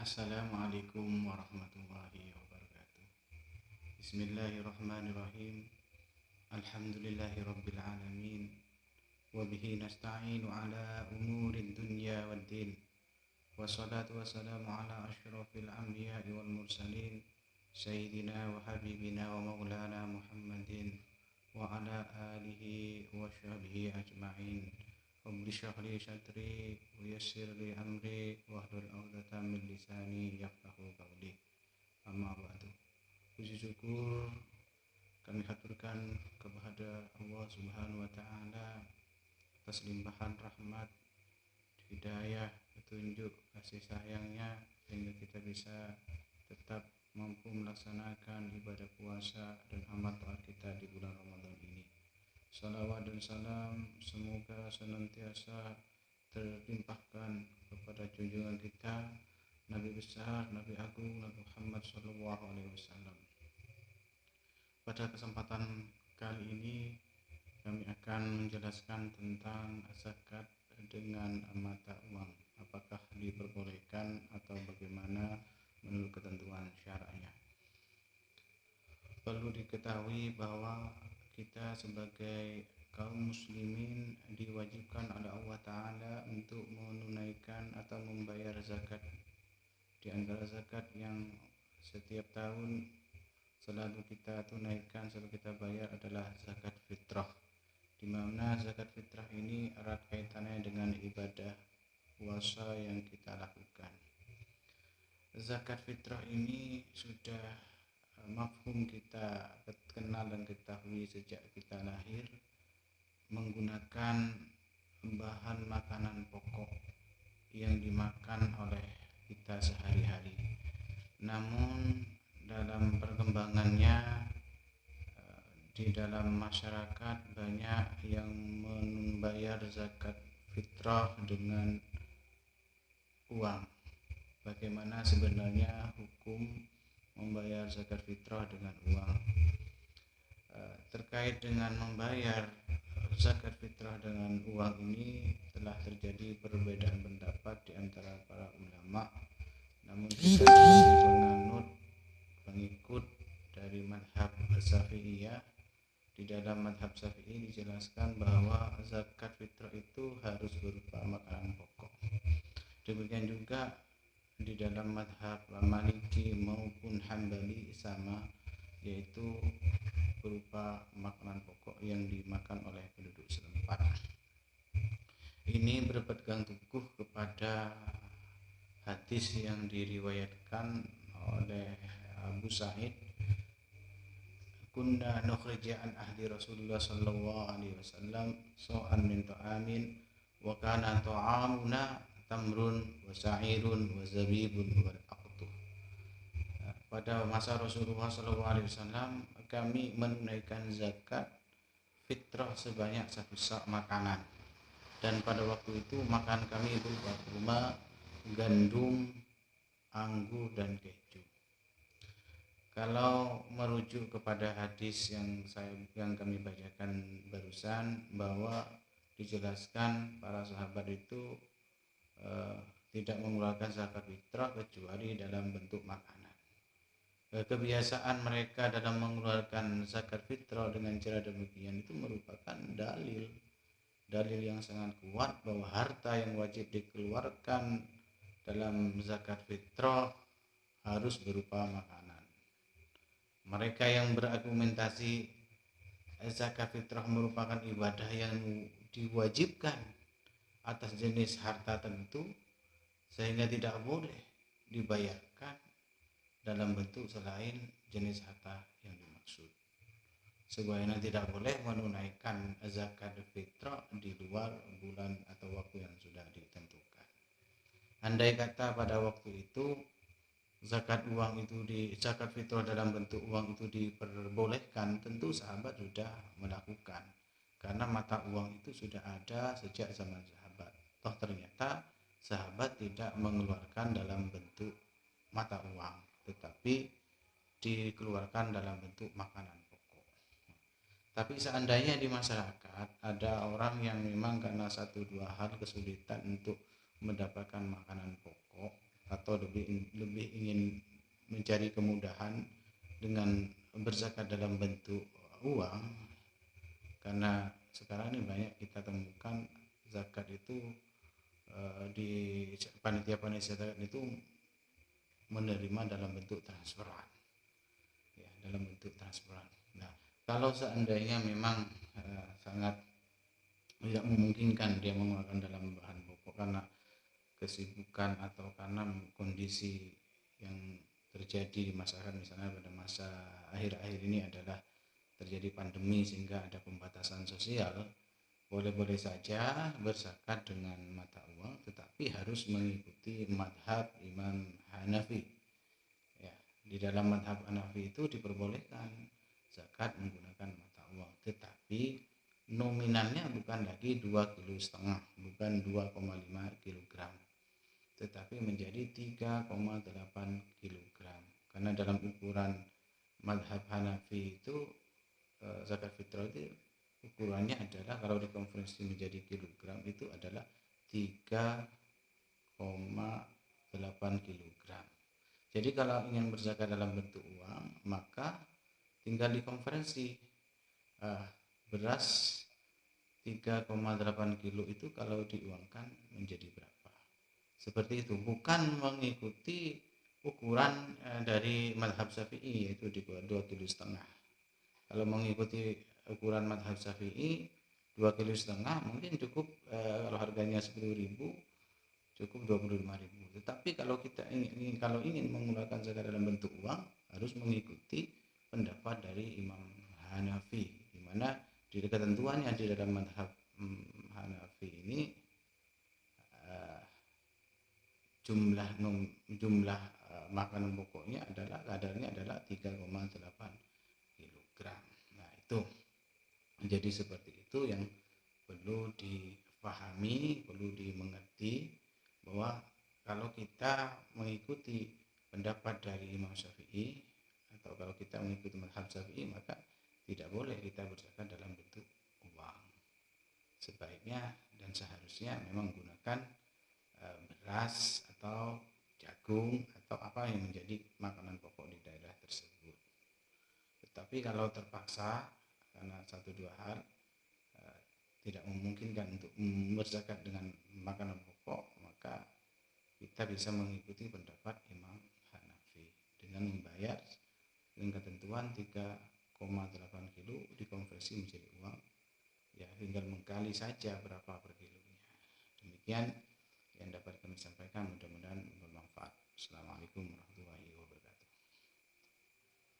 Assalamualaikum warahmatullahi wabarakatuh. Bismillahirrahmanirrahim. Alhamdulillahi rabbil alamin. Wabihi nasta'inu ala umurid dunya waddin. Wassalatu wassalamu ala ashrafil anbiya'i wal mursalin. Sayyidina wa habibina wa maulana Muhammadin. Wa ala alihi wa sahbihi ajma'in. Rabbi shrah li sadri wa yassir li amri wahlul 'uqdatam min lisani yafqahu qawli. Amma ba'du. Puji syukur kami haturkan kepada Allah Subhanahu wa taala atas limpahan rahmat, hidayah, petunjuk, kasih sayangnya sehingga kita bisa tetap mampu melaksanakan ibadah puasa dan amal taat kita di bulan Ramadan ini. Salawat dan salam semoga senantiasa terlimpahkan kepada junjungan kita Nabi besar, Nabi agung, Nabi Muhammad SAW. Pada kesempatan kali ini kami akan menjelaskan tentang zakat dengan mata uang. Apakah diperbolehkan atau bagaimana menurut ketentuan syara'nya. Perlu diketahui bahwa kita sebagai kaum muslimin diwajibkan oleh Allah Ta'ala untuk menunaikan atau membayar zakat. Di antara zakat yang setiap tahun selalu kita tunaikan, selalu kita bayar adalah zakat fitrah, di mana zakat fitrah ini erat kaitannya dengan ibadah puasa yang kita lakukan. Zakat fitrah ini sudah mafhum kita kenal dan ketahui sejak kita lahir, menggunakan bahan makanan pokok yang dimakan oleh kita sehari-hari. Namun dalam perkembangannya di dalam masyarakat banyak yang membayar zakat fitrah dengan uang. Bagaimana sebenarnya hukum membayar zakat fitrah dengan uang? Terkait dengan membayar zakat fitrah dengan uang ini telah terjadi perbedaan pendapat di antara para ulama. Namun kita sebagai pengikut dari mazhab Syafi'iyah, di dalam mazhab Syafi'i dijelaskan bahwa zakat fitrah itu harus berupa makanan pokok. Demikian juga di dalam mazhab Maliki maupun Hambali sama, yaitu berupa makanan pokok yang dimakan oleh penduduk setempat. Ini berpegang teguh kepada hadis yang diriwayatkan oleh Abu Sa'id, kunna nukhrija an ahli Rasulullah sallallahu alaihi wasallam so'an min ta'amin wa kana ta'amuna tamrun wa sa'irun wa zabibun wal aqtu. Pada masa Rasulullah sallallahu alaihi wasallam kami menunaikan zakat fitrah sebanyak satu sak makanan, dan pada waktu itu makan kami berupa kurma, gandum, anggur dan keju. Kalau merujuk kepada hadis yang kami bacakan barusan, bahwa dijelaskan para sahabat itu tidak mengeluarkan zakat fitrah kecuali dalam bentuk makanan. Kebiasaan mereka dalam mengeluarkan zakat fitrah dengan cara demikian itu merupakan dalil yang sangat kuat bahwa harta yang wajib dikeluarkan dalam zakat fitrah harus berupa makanan. Mereka yang berargumentasi zakat fitrah merupakan ibadah yang diwajibkan atas jenis harta tertentu sehingga tidak boleh dibayarkan dalam bentuk selain jenis harta yang dimaksud. Sebaliknya tidak boleh menunaikan zakat fitrah di luar bulan atau waktu yang sudah ditentukan. Andai kata pada waktu itu zakat fitrah dalam bentuk uang itu diperbolehkan, tentu sahabat sudah melakukan, karena mata uang itu sudah ada sejak zaman sahabat. Toh ternyata sahabat tidak mengeluarkan dalam bentuk mata uang, tetapi dikeluarkan dalam bentuk makanan pokok. Tapi seandainya di masyarakat ada orang yang memang karena satu dua hal kesulitan untuk mendapatkan makanan pokok atau lebih ingin mencari kemudahan dengan berzakat dalam bentuk uang, karena sekarang ini banyak kita temukan zakat itu di panitia-panitia zakat itu menerima dalam bentuk transferan, ya, dalam bentuk transferan. Nah, kalau seandainya memang sangat tidak memungkinkan dia mengeluarkan dalam bahan pokok karena kesibukan atau karena kondisi yang terjadi di masyarakat, misalnya pada masa akhir-akhir ini adalah terjadi pandemi sehingga ada pembatasan sosial, boleh-boleh saja berzakat dengan mata uang, tetapi harus mengikuti madhab Imam Hanafi. Ya, di dalam madhab Hanafi itu diperbolehkan zakat menggunakan mata uang, tetapi nominalnya bukan lagi 2,5 kg, bukan 2,5 kg, tetapi menjadi 3,8 kg. Karena dalam ukuran madhab Hanafi itu zakat fitrah itu ukurannya adalah, kalau dikonversi menjadi kilogram itu adalah 3,8 kilogram. Jadi kalau ingin berzakat dalam bentuk uang, maka tinggal dikonversi beras 3,8 kilo itu kalau diuangkan menjadi berapa. Seperti itu, bukan mengikuti ukuran dari madhab Syafi'i yaitu di bawah 2,5 kg. Kalau mengikuti ukuran madhab Syafi'i 2,5 kg mungkin cukup, kalau harganya 10.000 cukup 25.000. Tetapi kalau kita ingin mengeluarkan zakat dalam bentuk uang, harus mengikuti pendapat dari Imam Hanafi, di mana di ketentuannya di dalam madhab Hanafi ini jumlah makanan pokoknya adalah kadarnya adalah 3,8 kilogram. Nah, itu menjadi seperti itu yang perlu dipahami, perlu dimengerti, bahwa kalau kita mengikuti pendapat dari Imam Syafi'i atau kalau kita mengikuti mazhab Syafi'i, maka tidak boleh kita berzakat dalam bentuk uang. Sebaiknya dan seharusnya memang menggunakan beras atau jagung atau apa yang menjadi makanan pokok di daerah tersebut. Tetapi kalau terpaksa karena satu dua hal tidak memungkinkan untuk berzakat dengan makanan pokok, maka kita bisa mengikuti pendapat Imam Hanafi dengan membayar dengan ketentuan 3,8 kilo dikonversi menjadi uang, ya tinggal mengkali saja berapa per kilonya. Demikian yang dapat kami sampaikan, mudah-mudahan bermanfaat.